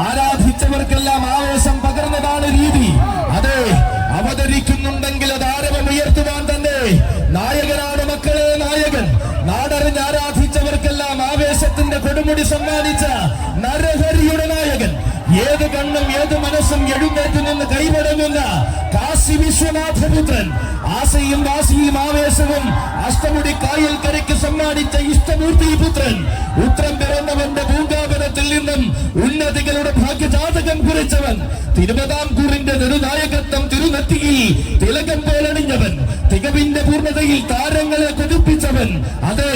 ആരാധിച്ചവർക്കെല്ലാം ആവേശം പകർന്നതാണ് രീതി. അതെ, അവതരിക്കുന്നുണ്ടെങ്കിൽ അത് ആരവമുയർത്തുവാൻ തന്നെ നായകനാണ് മക്കളെ, നായകൻ. നാടറിഞ്ഞ് ആരാധിച്ചവർക്കെല്ലാം ആവേശത്തിന്റെ കൊടുമുടി സമ്മാനിച്ച നരഹരിയുടെ നായകൻ. ഏത് കണ്ണും ഏത് മനസ്സും എഴുന്നേറ്റ് നിന്ന് കൈവടങ്ങുന്ന കാശി വിശ്വനാഥപുത്രൻ. ആശയും വാശിയും ആവേശവും അഷ്ടമുടി കായൽ കരയ്ക്ക് സമ്മാനിച്ച ഇഷ്ടമൂർത്തി പുത്രൻ. ഉത്രം പിറന്നവന്റെ പൂങ്കാവനത്തിൽ നിന്നും ഉന്നതികളുടെ ഭാഗ്യജാതകം കുറിച്ചവൻ. തിരുവിതാംകൂറിന്റെ നെടുനായകത്വം തിരുനെറ്റിയിൽ തിലകം പോലണിഞ്ഞവൻ. തികവിന്റെ പൂർണ്ണതയിൽ താരങ്ങളെ കൊതിപ്പിച്ചവൻ. അതെ,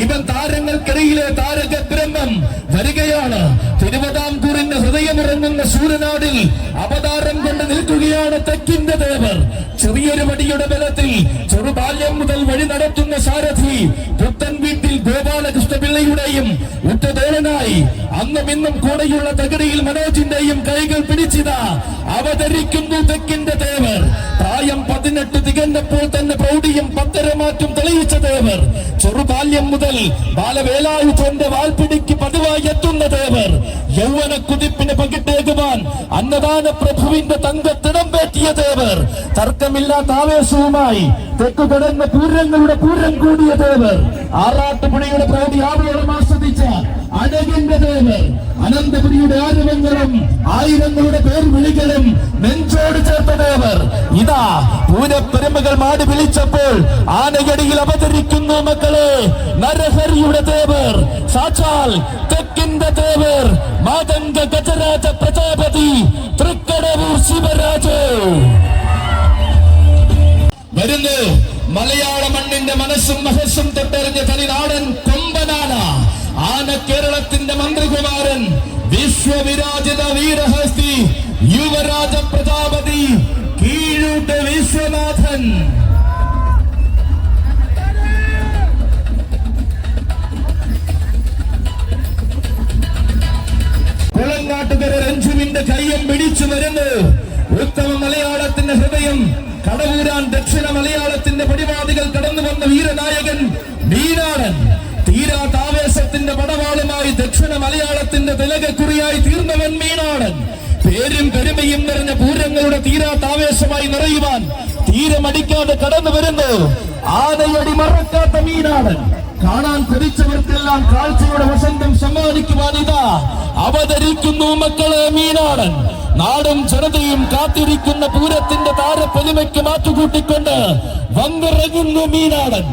ഇവൻ താരങ്ങൾക്കിടയിലെ താരക ബ്രഹ്മം വരികയാണ്. തിരുവിതാംകൂറിന്റെ ഹൃദയമിറങ്ങുന്ന സൂര്യനാടിൽ അവതാരം കൊണ്ട് നിൽക്കുകയാണ് തെക്കിന്റെ ദേവർ. ചെറിയൊരു വടിയുടെ ബലത്തിൽ ചെറുബാല്യം മുതൽ വഴി നടത്തുന്ന സാരഥി. പുത്തൻ വീട്ടിൽ ഗോപാലകൃഷ്ണപിള്ളയുടെയും ഉറ്റദേവനായി അന്നും ഇന്നും കൂടെയുള്ള തകടിയിൽ മനോജിന്റെയും കൈകൾ പിടിച്ചിതാ അവതരിക്കുന്നു തെക്കിന്റെ ദേവർ. പ്രായം 18 തികഞ്ഞപ്പോൾ തന്നെ പ്രൗഢിയും പത്തരമാറ്റും തെളിയിച്ച ദേവർ. ചെറുബാല്യം മുതൽ ബാലവേലായുധന്റെ വാൽപ്പിടിക്ക് പതിവായി എത്തുന്ന ദേവർ. യൗവന കുതിപ്പിന് പകിട്ടേകുവാൻ അന്നദാന പ്രഭുവിന്റെ തങ്കത്തിടം പേറ്റിയ ദേവർ. തർക്കമില്ലാത്ത ആവേശവുമായി തെക്കു കിടന്ന പൂരങ്ങളുടെ പൂരം കൂടിയ ദേവർ. ആറാട്ടുപുഴയുടെ പ്രൗഢി ആവോളം ആസ്വദിച്ച അഴകിന്റെ ദേവർ. അനന്തപുരിയുടെ ആരവങ്ങളും ആയിരങ്ങളുടെ പേർ വിളികളും നെഞ്ചോട് ചേർത്ത ദേവർ. ഇതാ പൂരപ്പെരുമകൾ മാടി വിളിച്ചപ്പോൾ ആനയടിയിൽ അവതരിക്കുന്നു മക്കളെ, നരഹരിയുടെ ദേവർ. സാക്ഷാൽ തെക്കിന്റെ ദേവർ, മാതംഗ ഗജരാജ പ്രജാപതി തൃക്കടവൂർ ശിവരാജ് വരുന്നു. മലയാള മണ്ണിന്റെ മനസ്സും മഹസ്സും തൊട്ടറിഞ്ഞ തനിനാടൻ കൊമ്പനാന ആന, കേരളത്തിന്റെ മന്ത്രികുമാരൻ, വിശ്വവിരാജിത വീരഹസ്തി, യുവരാജ പ്രജാപതി കീഴൂട്ട് വിശ്വനാഥൻ. കുളങ്ങാട്ടുകര രഞ്ജുവിന്റെ കയ്യം പിടിച്ചു വരുന്നു. ഉത്തമ മലയാളത്തിന്റെ ഹൃദയം കടവൂരാൻ ദക്ഷിണ മലയാളത്തിന്റെ പടിവാദികൾ കടന്നു വന്ന വീരനായകൻ മീനാടൻ. തീരാതാവേശത്തിന്റെ പടവാളുമായി ദക്ഷിണ മലയാളത്തിന്റെ തിലകക്കുറിയായി തീർന്നവൻ മീനാടൻ. പേരും പെരുമയും നിറഞ്ഞ പൂരങ്ങളുടെ തീരാതാവേശമായി നിറയുവാൻ തീരമടിക്കാതെ കടന്നു വരുന്നു ആനയടി മറക്കാത്ത മീനാടൻ. കാണാൻ കൊതിച്ചവർക്കെല്ലാം കാഴ്ചയുടെ വസന്തം സമ്മാനിക്കുവാൻ ഇതാ അവതരിക്കുന്നു മക്കളെ, മീനാടൻ. നാടും ജനതയും കാത്തിരിക്കുന്ന പൂരത്തിന്റെ താരപ്പൊലിമയ്ക്ക് മാറ്റുകൂട്ടിക്കൊണ്ട് വന്നിറങ്ങുന്നു മീനാടൻ.